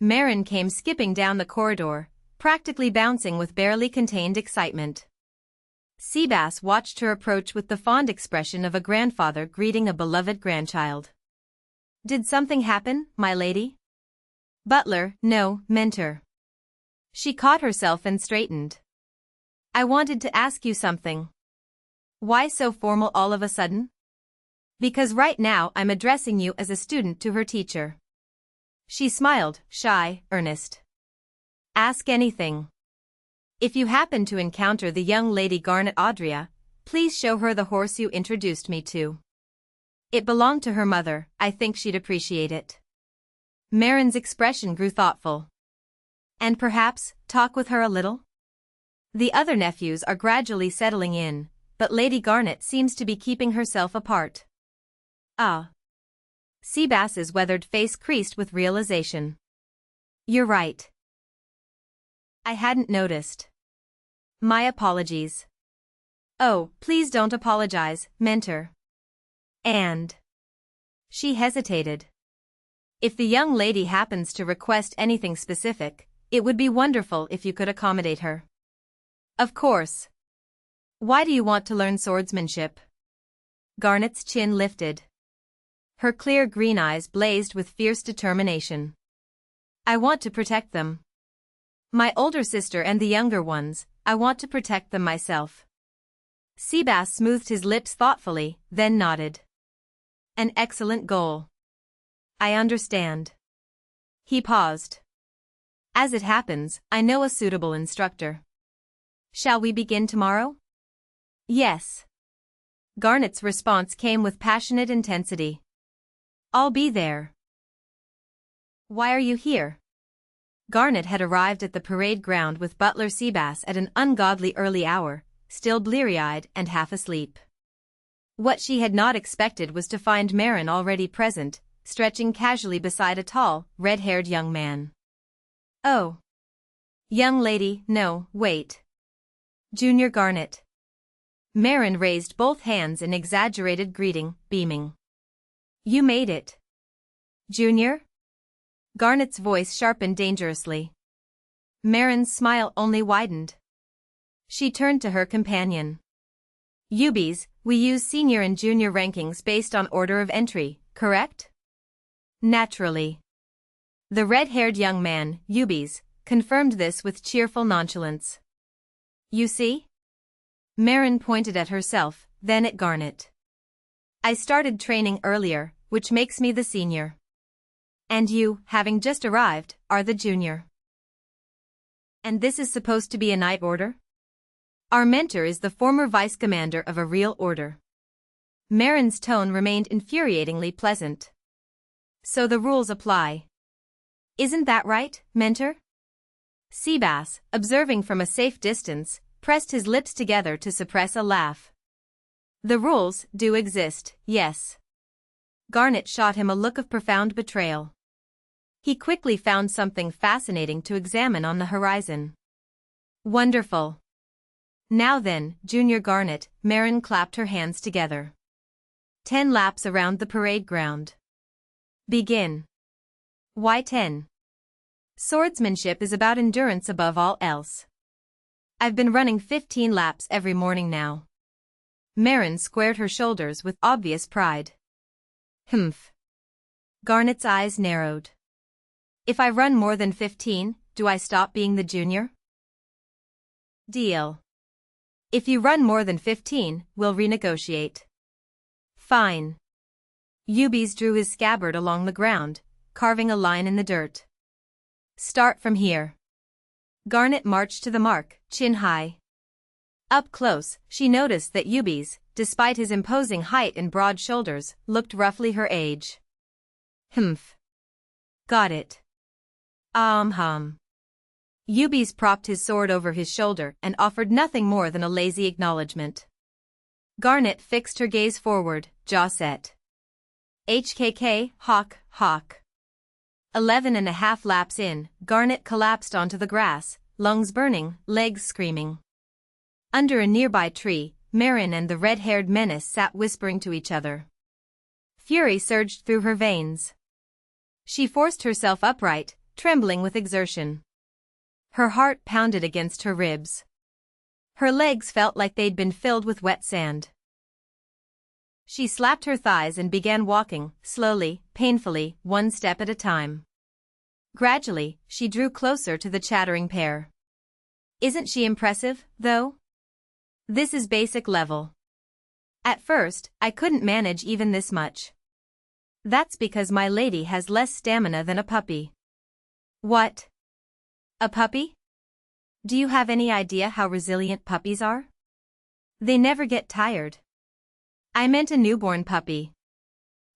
Marin came skipping down the corridor, practically bouncing with barely contained excitement. Sebas watched her approach with the fond expression of a grandfather greeting a beloved grandchild. "Did something happen, my lady?" "Butler, no, mentor." She caught herself and straightened. "I wanted to ask you something." "Why so formal all of a sudden?" "Because right now I'm addressing you as a student to her teacher." She smiled, shy, earnest. "Ask anything. If you happen to encounter the young lady Garnet Audria, please show her the horse you introduced me to. It belonged to her mother, I think she'd appreciate it." Marin's expression grew thoughtful. "And perhaps, talk with her a little?" "The other nephews are gradually settling in, but Lady Garnet seems to be keeping herself apart." "Ah." Sebas's weathered face creased with realization. "You're right. I hadn't noticed. My apologies." "Oh, please don't apologize, mentor." "And..." She hesitated. "If the young lady happens to request anything specific, it would be wonderful if you could accommodate her." "Of course. Why do you want to learn swordsmanship?" Garnet's chin lifted. Her clear green eyes blazed with fierce determination. "I want to protect them. My older sister and the younger ones, I want to protect them myself." Sebas smoothed his lips thoughtfully, then nodded. "An excellent goal. I understand." He paused. "As it happens, I know a suitable instructor. Shall we begin tomorrow?" "Yes." Garnet's response came with passionate intensity. "I'll be there." "Why are you here?" Garnet had arrived at the parade ground with butler Sebas at an ungodly early hour, still bleary-eyed and half asleep. What she had not expected was to find Marin already present, stretching casually beside a tall, red-haired young man. "Oh. Young lady, no, wait. Junior Garnet." Marin raised both hands in exaggerated greeting, beaming. "You made it. Junior?" Garnet's voice sharpened dangerously. Marin's smile only widened. She turned to her companion. "Ubies, we use senior and junior rankings based on order of entry, correct?" "Naturally." The red-haired young man, Ubies, confirmed this with cheerful nonchalance. "You see?" Marin pointed at herself, then at Garnet. "I started training earlier, which makes me the senior. And you, having just arrived, are the junior. And this is supposed to be a night order? Our mentor is the former vice-commander of a real order." Marin's tone remained infuriatingly pleasant. "So the rules apply. Isn't that right, mentor?" Sebas, observing from a safe distance, pressed his lips together to suppress a laugh. "The rules do exist, yes." Garnet shot him a look of profound betrayal. He quickly found something fascinating to examine on the horizon. "Wonderful. Now then, Junior Garnet," Marin clapped her hands together. 10 laps around the parade ground. Begin." "Why 10? Swordsmanship is about endurance above all else. I've been running 15 laps every morning now." Marin squared her shoulders with obvious pride. "Humph." Garnet's eyes narrowed. "If I run more than 15, do I stop being the junior?" "Deal. If you run more than 15, we'll renegotiate." "Fine." Ubies drew his scabbard along the ground, carving a line in the dirt. "Start from here." Garnet marched to the mark, chin high. Up close, she noticed that Ubies, despite his imposing height and broad shoulders, looked roughly her age. "Humph. Got it." Hum. Ubies propped his sword over his shoulder and offered nothing more than a lazy acknowledgement. Garnet fixed her gaze forward, jaw set. HKK, hawk. 11.5 laps in, Garnet collapsed onto the grass, lungs burning, legs screaming. Under a nearby tree, Marin and the red-haired menace sat whispering to each other. Fury surged through her veins. She forced herself upright, trembling with exertion. Her heart pounded against her ribs. Her legs felt like they'd been filled with wet sand. She slapped her thighs and began walking, slowly, painfully, one step at a time. Gradually, she drew closer to the chattering pair. Isn't she impressive, though? This is basic level. At first, I couldn't manage even this much. That's because my lady has less stamina than a puppy. What? A puppy? Do you have any idea how resilient puppies are? They never get tired. I meant a newborn puppy.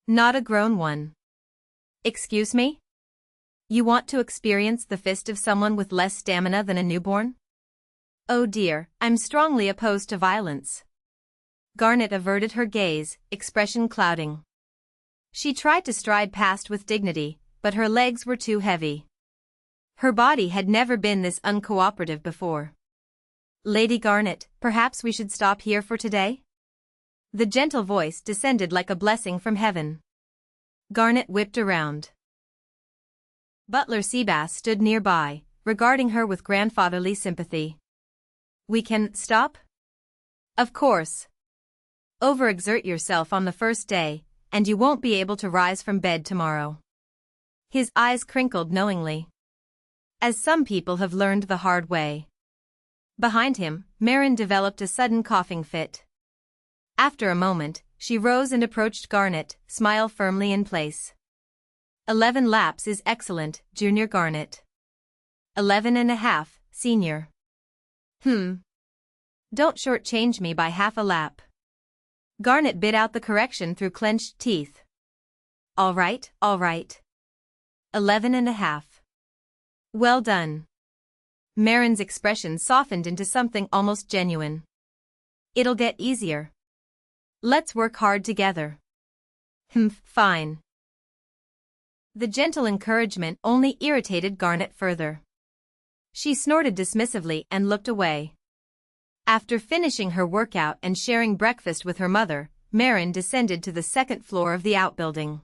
Not a grown one. Excuse me? You want to experience the fist of someone with less stamina than a newborn? Oh dear, I'm strongly opposed to violence. Garnet averted her gaze, expression clouding. She tried to stride past with dignity, but her legs were too heavy. Her body had never been this uncooperative before. Lady Garnet, perhaps we should stop here for today? The gentle voice descended like a blessing from heaven. Garnet whipped around. Butler Sebas stood nearby, regarding her with grandfatherly sympathy. We can stop? Of course. Overexert yourself on the first day, and you won't be able to rise from bed tomorrow. His eyes crinkled knowingly. As some people have learned the hard way. Behind him, Marin developed a sudden coughing fit. After a moment, she rose and approached Garnet, smile firmly in place. 11 laps is excellent, Junior Garnet. 11.5, Senior. Don't shortchange me by half a lap. Garnet bit out the correction through clenched teeth. All right. 11.5. Well done. Marin's expression softened into something almost genuine. It'll get easier. Let's work hard together. Fine. The gentle encouragement only irritated Garnet further. She snorted dismissively and looked away. After finishing her workout and sharing breakfast with her mother, Marin descended to the second floor of the outbuilding.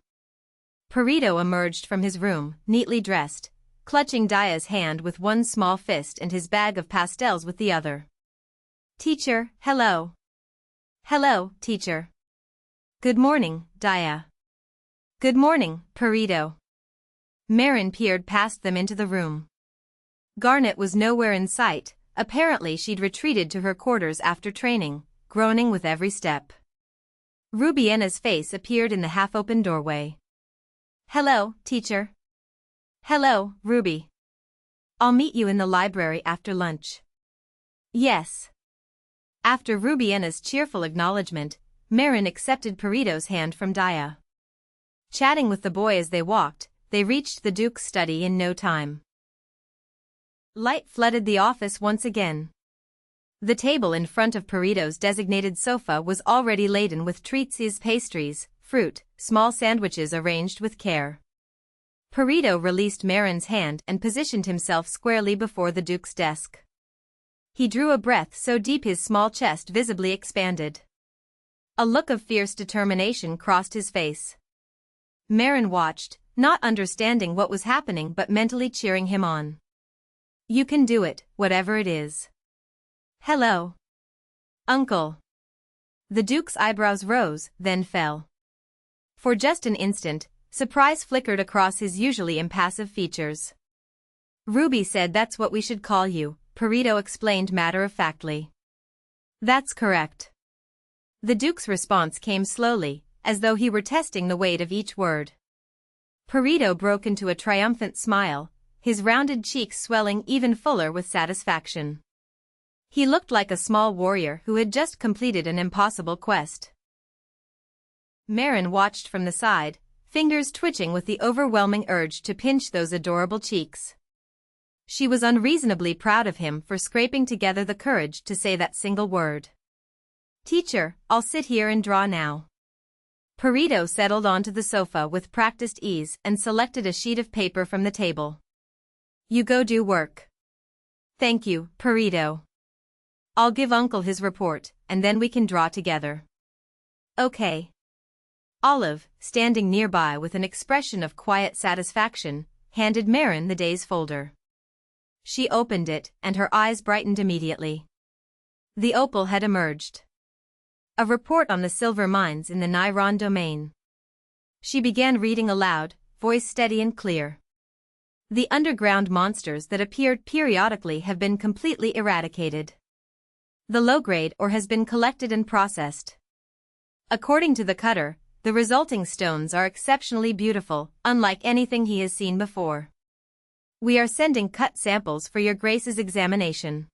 Perito emerged from his room, neatly dressed, clutching Daya's hand with one small fist and his bag of pastels with the other. Teacher, hello. Hello, teacher. Good morning, Daya. Good morning, Perito. Marin peered past them into the room. Garnet was nowhere in sight. Apparently she'd retreated to her quarters after training, groaning with every step. Rubiena's face appeared in the half-open doorway. Hello, teacher. Hello, Ruby. I'll meet you in the library after lunch. Yes. After Rubiena's cheerful acknowledgement, Marin accepted Perito's hand from Daya. Chatting with the boy as they walked, they reached the Duke's study in no time. Light flooded the office once again. The table in front of Perito's designated sofa was already laden with treats, pastries, fruit, small sandwiches arranged with care. Perito released Marin's hand and positioned himself squarely before the Duke's desk. He drew a breath so deep his small chest visibly expanded. A look of fierce determination crossed his face. Marin watched, not understanding what was happening but mentally cheering him on. You can do it, whatever it is. Hello. Uncle. The Duke's eyebrows rose, then fell. For just an instant, surprise flickered across his usually impassive features. Ruby said that's what we should call you, Perito explained matter-of-factly. That's correct. The Duke's response came slowly, as though he were testing the weight of each word. Perito broke into a triumphant smile, his rounded cheeks swelling even fuller with satisfaction. He looked like a small warrior who had just completed an impossible quest. Marin watched from the side, fingers twitching with the overwhelming urge to pinch those adorable cheeks. She was unreasonably proud of him for scraping together the courage to say that single word. Teacher, I'll sit here and draw now. Perito settled onto the sofa with practiced ease and selected a sheet of paper from the table. You go do work. Thank you, Perito. I'll give Uncle his report, and then we can draw together. Okay. Olive, standing nearby with an expression of quiet satisfaction, handed Marin the day's folder. She opened it, and her eyes brightened immediately. The opal had emerged. A report on the silver mines in the Niron domain. She began reading aloud, voice steady and clear. The underground monsters that appeared periodically have been completely eradicated. The low-grade ore has been collected and processed. According to the cutter, the resulting stones are exceptionally beautiful, unlike anything he has seen before. We are sending cut samples for your Grace's examination.